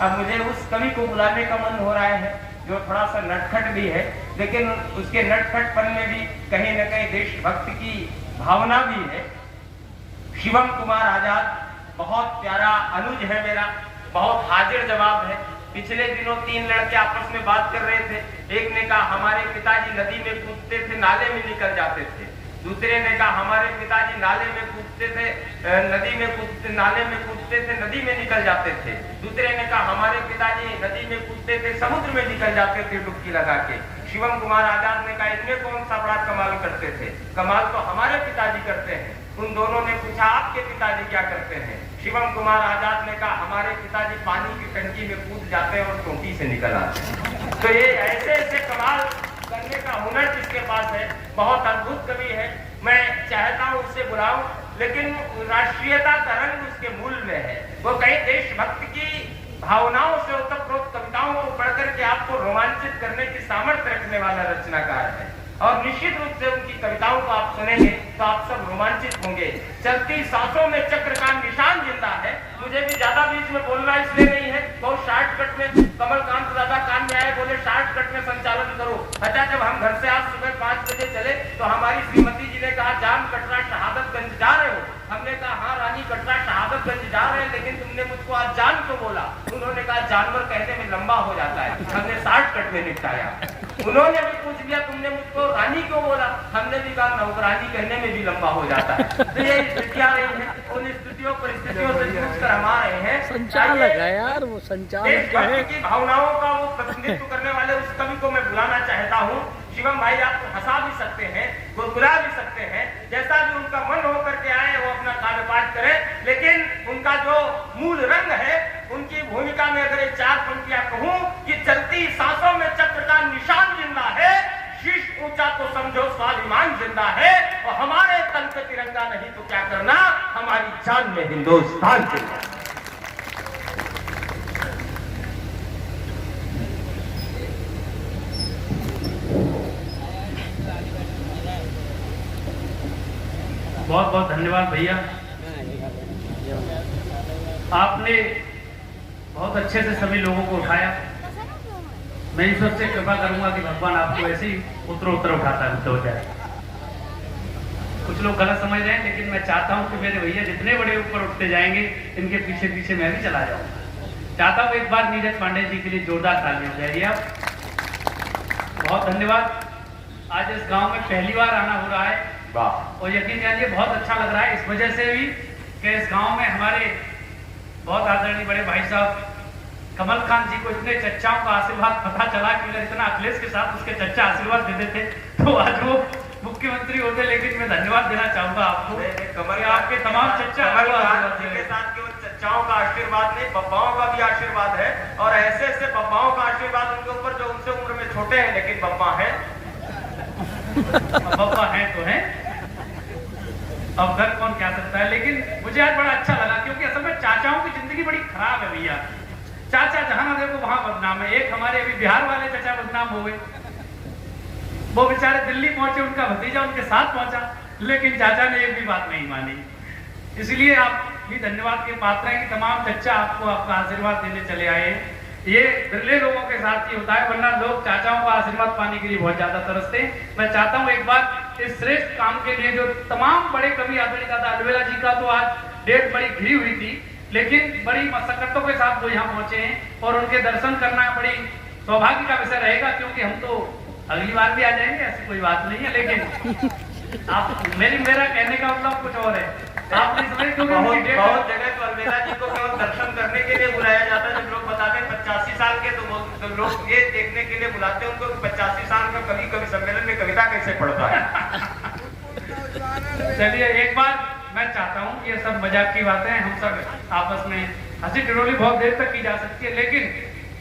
अब मुझे उस कवि को बुलाने का मन हो रहा है जो थोड़ा सा नटखट भी है, लेकिन उसके नटखटपन में भी कहीं न कहीं देशभक्त की भावना भी है। शिवम कुमार आजाद बहुत प्यारा अनुज है मेरा, बहुत हाजिर जवाब है। पिछले दिनों 3 लड़के आपस में बात कर रहे थे। एक ने कहा हमारे पिताजी नदी में कूदते थे, नाले में निकल जाते थे। दूसरे ने कहा हमारे पिताजी नाले में कूदते थे, नाले में कूदते थे, नदी में निकल जाते थे। दूसरे ने कहा हमारे पिताजी नदी में कूदते थे, समुद्र में निकल जाते थे डुबकी लगा के। शिवम कुमार आजाद ने कहा इनमें कौन सा बड़ा कमाल करते थे? कमाल तो हमारे पिताजी करते हैं। उन दोनों ने पूछा आपके पिताजी क्या करते हैं? शिवम कुमार आजाद ने कहा हमारे पिताजी पानी की टंकी में कूद जाते हैं और टोटी से निकल आते हैं। तो ये ऐसे ऐसे कमाल करने का हुनर जिसके पास है, बहुत अद्भुत कवि है। मैं चाहता हूँ उससे बुलाऊं, लेकिन राष्ट्रीयता तरंग उसके मूल में है। वो कई देशभक्त की भावनाओं से ओतप्रोत कविताओं को पढ़कर के आपको रोमांचित करने की सामर्थ्य रखने वाला रचनाकार है। और निश्चित रूप से उनकी कविताओं को आप सुनेंगे तो आप सब रोमांचित होंगे। चलती सांसों में चक्र का निशान जिंदा है। मुझे भी ज्यादा बीच में बोलना इसलिए नहीं है, बहुत शॉर्टकट में कमलकांत दादा कान में आए, बोले शॉर्टकट में संचालन करो। अच्छा, जब हम घर से आज सुबह 5 बजे चले तो हमारी श्रीमती जी ने कहा जाम कटरा शहादतगंज जा रहे हो? हमने कहा हाँ रानी कटरा शहादतगंज जा रहे हैं, लेकिन तुमने मुझको आज जान क्यों बोला? उन्होंने कहा जानवर कहने में लंबा हो जाता है, हमने शॉर्टकट में निपटाया। उन्होंने भी पूछ लिया तुमने मुझको रानी क्यों बोला? हमने भी कहा नौकरानी कहने में भी लंबा हो जाता है। तो ये स्थितियां रही हैं, उन स्थितियों परिस्थितियों से जूझकर हम आ रहे हैं। संचालक है यार, वो संचालक है। की भावनाओं का वो प्रतिनिधित्व करने वाले उस कवि को मैं बुलाना चाहता हूँ। शिवम भाई आपको हंसा भी सकते हैं, गुरगुरा भी सकते हैं, जैसा भी उनका मन हो करके आए वो अपना काव्य पाठ करें, लेकिन उनका जो मूल रंग है, उनकी भूमिका में अगर 4 पंक्तियां कहूं कि चलती सांसों में चक्र का निशान जिंदा है, शीश ऊंचा तो समझो स्वाभिमान जिंदा है, और हमारे तन पे तिरंगा नहीं तो क्या करना, हमारी जान में हिंदुस्तान जिंदा है। बहुत बहुत धन्यवाद भैया, आपने बहुत अच्छे से सभी लोगों को उठाया। मैं ईश्वर से कृपा करूंगा कि भगवान आपको ऐसे ही उत्तर उठाता हो जाए। कुछ लोग गलत समझ रहे हैं, लेकिन मैं चाहता हूं कि मेरे भैया जितने बड़े ऊपर उठते जाएंगे, इनके पीछे पीछे मैं भी चला जाऊंगा। चाहता हूं एक बार नीरज पांडे जी के लिए जोरदार ताली हो जाएगी। आप बहुत धन्यवाद। आज इस गांव में पहली बार आना हो रहा है और यकीन जानिए बहुत अच्छा लग रहा है, इस वजह से भी कि इस गांव में हमारे बहुत आदरणीय बड़े भाई साहब कमलकांत जी को इतने चच्चाओं का आशीर्वाद पता चला कि अगर इतना अखिलेश के साथ उसके चच्चा आशीर्वाद देते थे तो आज वो मुख्यमंत्री होते। लेकिन मैं धन्यवाद देना चाहूंगा आपको, कमल आपके तमाम चच्चा के साथ केवल चच्चाओं का आशीर्वाद नहीं, बब्बाओं का भी आशीर्वाद है। और ऐसे ऐसे बब्बाओं का आशीर्वाद उनके ऊपर जो उनसे उम्र में छोटे हैं, लेकिन बब्बा है, बब्बा है तो है, अब घर कौन क्या सकता है। लेकिन मुझे आज बड़ा अच्छा लगा, क्योंकि असल में चाचाओं की जिंदगी बड़ी खराब है भैया। चाचा जहां ना देखो वहां बदनाम है। एक हमारे अभी बिहार वाले चाचा बदनाम हो गए, वो बेचारे दिल्ली पहुंचे, उनका भतीजा उनके साथ पहुंचा, लेकिन चाचा ने एक भी बात नहीं मानी। इसलिए आप भी धन्यवाद के पात्र हैं कि तमाम चच्चा आपको आपका आशीर्वाद देने चले आए। ये बिरले लोगों के साथ ही होता है, वरना लोग चाचाओं का आशीर्वाद पाने के लिए बहुत ज्यादा तरसते हैं। मैं चाहता हूं एक बार इस श्रेष्ठ काम के लिए जो तमाम बड़े कवि आदरणीय दादा अलवेला जी का तो आज डेट बड़ी घिरी हुई थी, लेकिन बड़ी मशक्कतों के साथ वो यहाँ पहुंचे हैं और उनके दर्शन करना बड़ी सौभाग्य का विषय रहेगा। क्योंकि हम तो अगली बार भी आ जाएंगे, ऐसी कोई बात नहीं है, लेकिन आप मेरा कहने का मतलब कुछ और है। आपने समझ क्योंकि बहुत जगह तो अलवेला जी को केवल दर्शन करने के लिए बुलाया जाता है। जब लोग बताते हैं 85 साल के, तो लोग ये देखने के लिए बुलाते हैं उनको 85 साल का कवि सम्मेलन में कविता कैसे पढ़ता है। चलिए एक बार मैं चाहता हूँ, ये सब मजाक की बातें हैं, हम सब आपस में हंसी ठिठोली बहुत देर तक की जा सकती है, लेकिन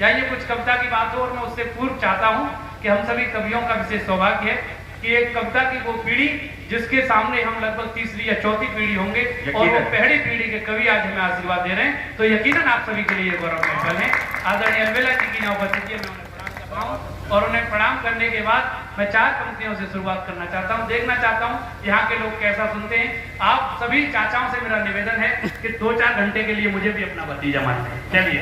या ये कुछ कविता की बात हो। और मैं उससे पूर्व चाहता हूँ कि हम सभी कवियों का विशेष सौभाग्य है कि एक कविता की वो पीढ़ी जिसके सामने हम लगभग तीसरी या चौथी पीढ़ी होंगे और वो पहली पीढ़ी के कवि आज हमें आशीर्वाद दे रहे हैं, तो यकीनन आप सभी के लिए गौरव का पल है। आदरणीय अलवेला जी की यहाँ उपस्थिति में उन्हें प्रणाम कर रहा हूँ, और उन्हें प्रणाम करने के बाद मैं 4 पंक्तियों से शुरुआत करना चाहता हूँ। देखना चाहता हूँ यहाँ के लोग कैसा सुनते हैं। आप सभी चाचाओं से मेरा निवेदन है कि 2-4 घंटे के लिए मुझे भी अपना भतीजा मानते हैं। चलिए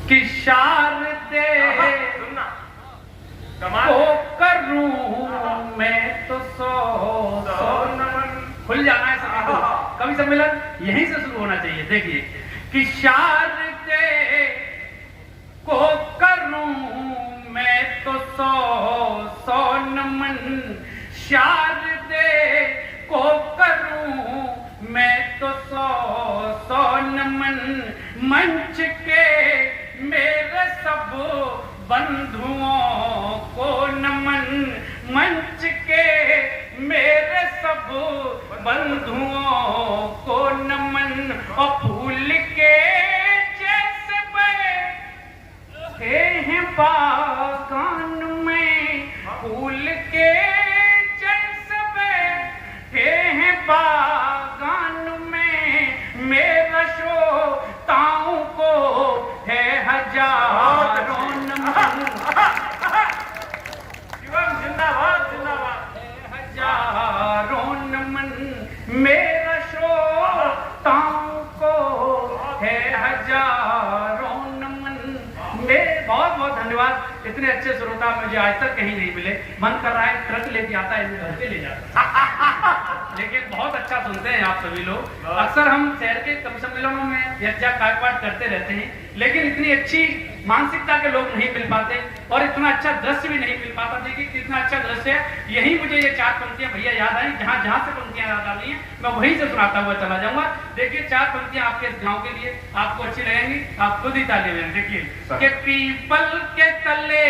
कि शारदे सुनना कमाल को है। करूं मैं तो सो नमन। खुल जाना है सभी को। कवि सम्मेलन यहीं से शुरू होना चाहिए। देखिए कि शारदे को करूं मैं तो सो नमन, शारदे को करूं मैं तो सो नमन, मंच के मेरे सब बंधुओं को नमन, मंच के मेरे सब बंधुओं को नमन। और फूल के जैसे बैठे हैं बागान में, फूल के जैसे बैठे हैं बागान में, मेरा श्रोताओं को है हजारों नमन। शिवम जिंदाबाद जिंदाबाद। हजारों नमन, मेरा श्रोताओं को है हजारों नमन। बहुत बहुत धन्यवाद। इतने अच्छे श्रोता मुझे आज तक कहीं नहीं मिले। मन कर रहा है ट्रक लेके आता है, घर पे ले जाता लेकिन बहुत अच्छा सुनते हैं आप सभी लोग। अक्सर हम शहर के कवि सम्मेलनों में यज्ञ काटपाट करते रहते हैं, लेकिन इतनी अच्छी मानसिकता के लोग नहीं मिल पाते और इतना अच्छा दृश्य भी नहीं मिल पाता। देखिए कितना अच्छा दृश्य है। यही मुझे ये 4 पंक्तियां भैया याद आई। जहां जहां से पंक्तियां याद आ रही हैं मैं वहीं से सुनाता हुआ चला जाऊंगा। देखिए 4 पंक्तियां आपके गांव के लिए आपको अच्छी लगेंगी, आप खुद ही ताली बजाएं। देखिए कि पीपल के तले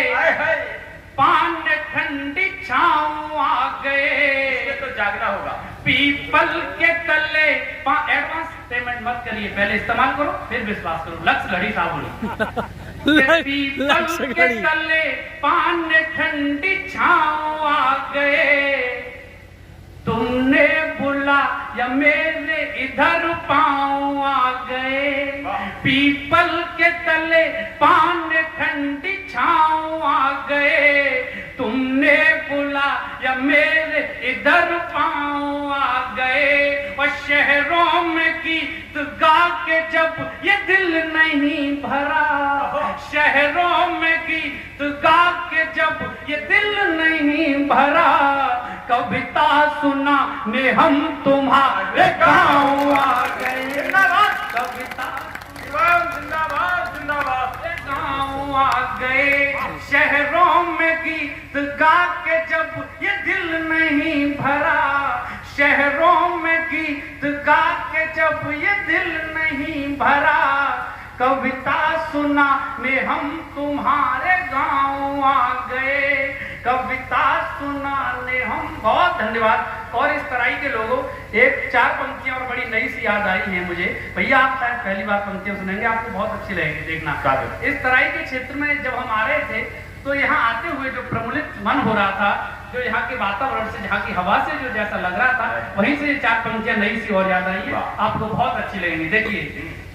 पान ठंडी छाँव आ गए, तो जागना होगा। पीपल के तले एडवांस पेमेंट मत करिए, पहले इस्तेमाल करो फिर विश्वास करो। लक्ष्य घड़ी साहब बोली पीपल के तले पान ठंडी छाँव आ गए, तुमने बुला या मेरे इधर पाँव आ गए। पीपल के तले पान ठंडी छाँव आ गए, तुमने बुला या मेरे इधर पाँव आ गए। और शहरों में गीत गा के जब ये दिल नहीं भरा, शहरों में गीत गा के जब ये दिल नहीं भरा, कविता सुना ने हम तुम्हारे गाँव आ गए। कविता जिंदाबाद जिंदाबाद। गाँव आ गए, शहरों में गीत गा के जब ये दिल नहीं भरा, शहरों में गीत गा के जब ये दिल नहीं भरा, कविता सुना ने हम तुम्हारे गाँव आ गए। कविता सुनाने हम। बहुत धन्यवाद। और इस तराई के लोगों एक 4 पंक्तियां और बड़ी नई सी याद आई हैं मुझे। भैया आप शायद पहली बार पंक्तियां सुनेंगे, आपको बहुत अच्छी लगेगी, देखना। इस तराई के क्षेत्र में जब हम आ रहे थे तो यहाँ आते हुए जो प्रमुलित मन हो रहा था, जो यहाँ के वातावरण से, जहाँ की हवा से जो जैसा लग रहा था, वहीं से 4 पंक्तियां नई सी और याद आई है, आपको बहुत अच्छी लगेंगी। देखिए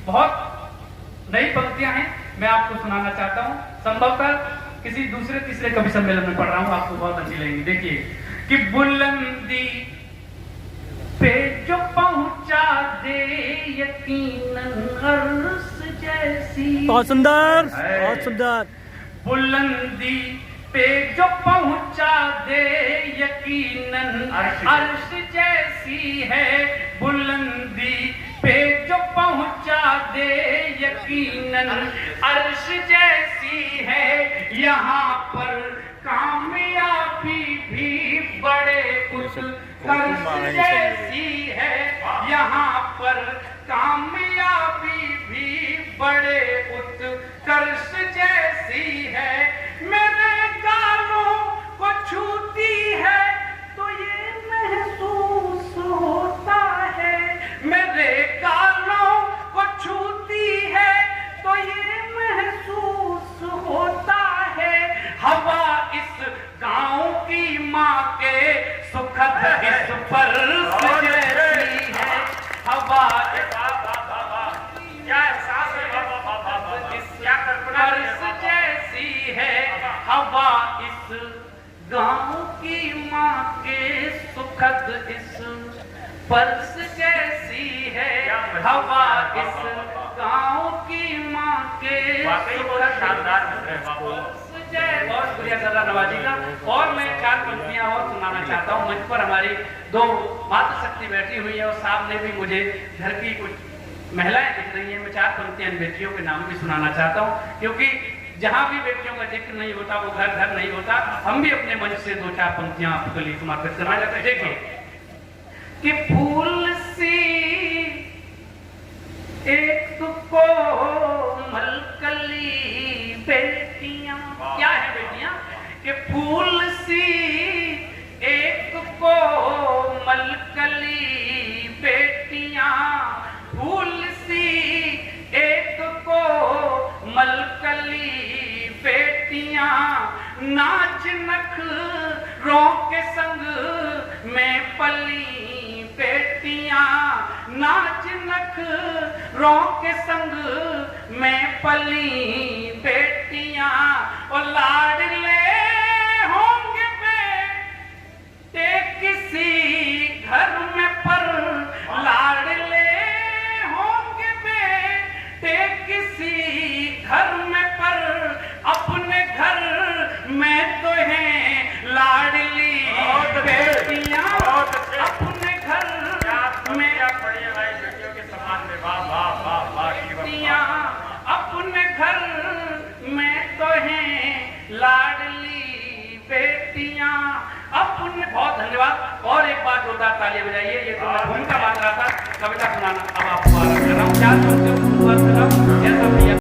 बहुत नई पंक्तियां हैं, मैं आपको सुनाना चाहता हूँ। संभवतः किसी दूसरे तीसरे कवि सम्मेलन में पढ़ रहा हूँ, आपको बहुत अच्छी लगेगी। देखिए कि बुलंदी पे जो पहुंचा दे यकीनन अर्श जैसी। बहुत सुंदर, बहुत सुंदर। बुलंदी पे जो पहुंचा दे यकीनन अर्श जैसी है, बुलंदी पे जो पहुंचा दे यकीनन अर्श जैसी है। यहाँ पर कामयाबी भी बड़े उत्कर्ष जैसी है, यहाँ पर कामयाबी भी बड़े उत्कर्ष जैसी है। मेरे गालों को छूती है तो ये महसूस होता है, मेरे गालों को छूती है तो ये महसूस होता है। हवा इस गांव की माँ के सुखद इस स्पर्श जैसी है, हवा क्या एहसास है, क्या कल्पना जैसी है। हवा इस गांव की माँ के सुखद इस स्पर्श जैसी है, हवा इस गाँव की माँ के वाकई बहुत शानदार मिल रहे हैं बापू। जय, बहुत शुक्रिया सरदार नवाजी का। और मैं 4 पंक्तियां और सुनाना चाहता हूँ। मंच पर हमारी 2 मातृशक्ति बैठी हुई है और सामने भी मुझे घर की कुछ महिलाएं दिख रही हैं। मैं 4 पंक्तियां इन बेटियों के नाम भी सुनाना चाहता हूँ, क्योंकि जहां भी बेटियों का जिक्र नहीं होता वो घर घर नहीं होता। हम भी अपने मंच से 2-4 पंक्तियां आपके लिए समर्पित करना चाहते हैं। देखिए कि फूल सी एक को मलकली बेटियां, क्या है बेटियां? कि फूल सी एक को मलकली बेटियां, फूल सी एक को मलकली बेटियां, नाच नखरों के संग में पली बेटियां, नाच नखरों के संग में पली बेटियां, और लाडले होंगे बेटे किसी घर में, पर लाडले होंगे बेटे किसी घर में, पर अपने घर में तो हैं लाडली बेटियां, अपने घर में बेटियों के समान में। वाह वाह वाह वाह। बेटियां अपने घर में तो हैं लाडली बेटियां अपने। बहुत धन्यवाद। और एक बार जोरदार तालियां बजाइए। ये तो मैं भूमिका बांध रहा था, कविता सुनाना अब आपको आरंभ कर रहा हूँ। 4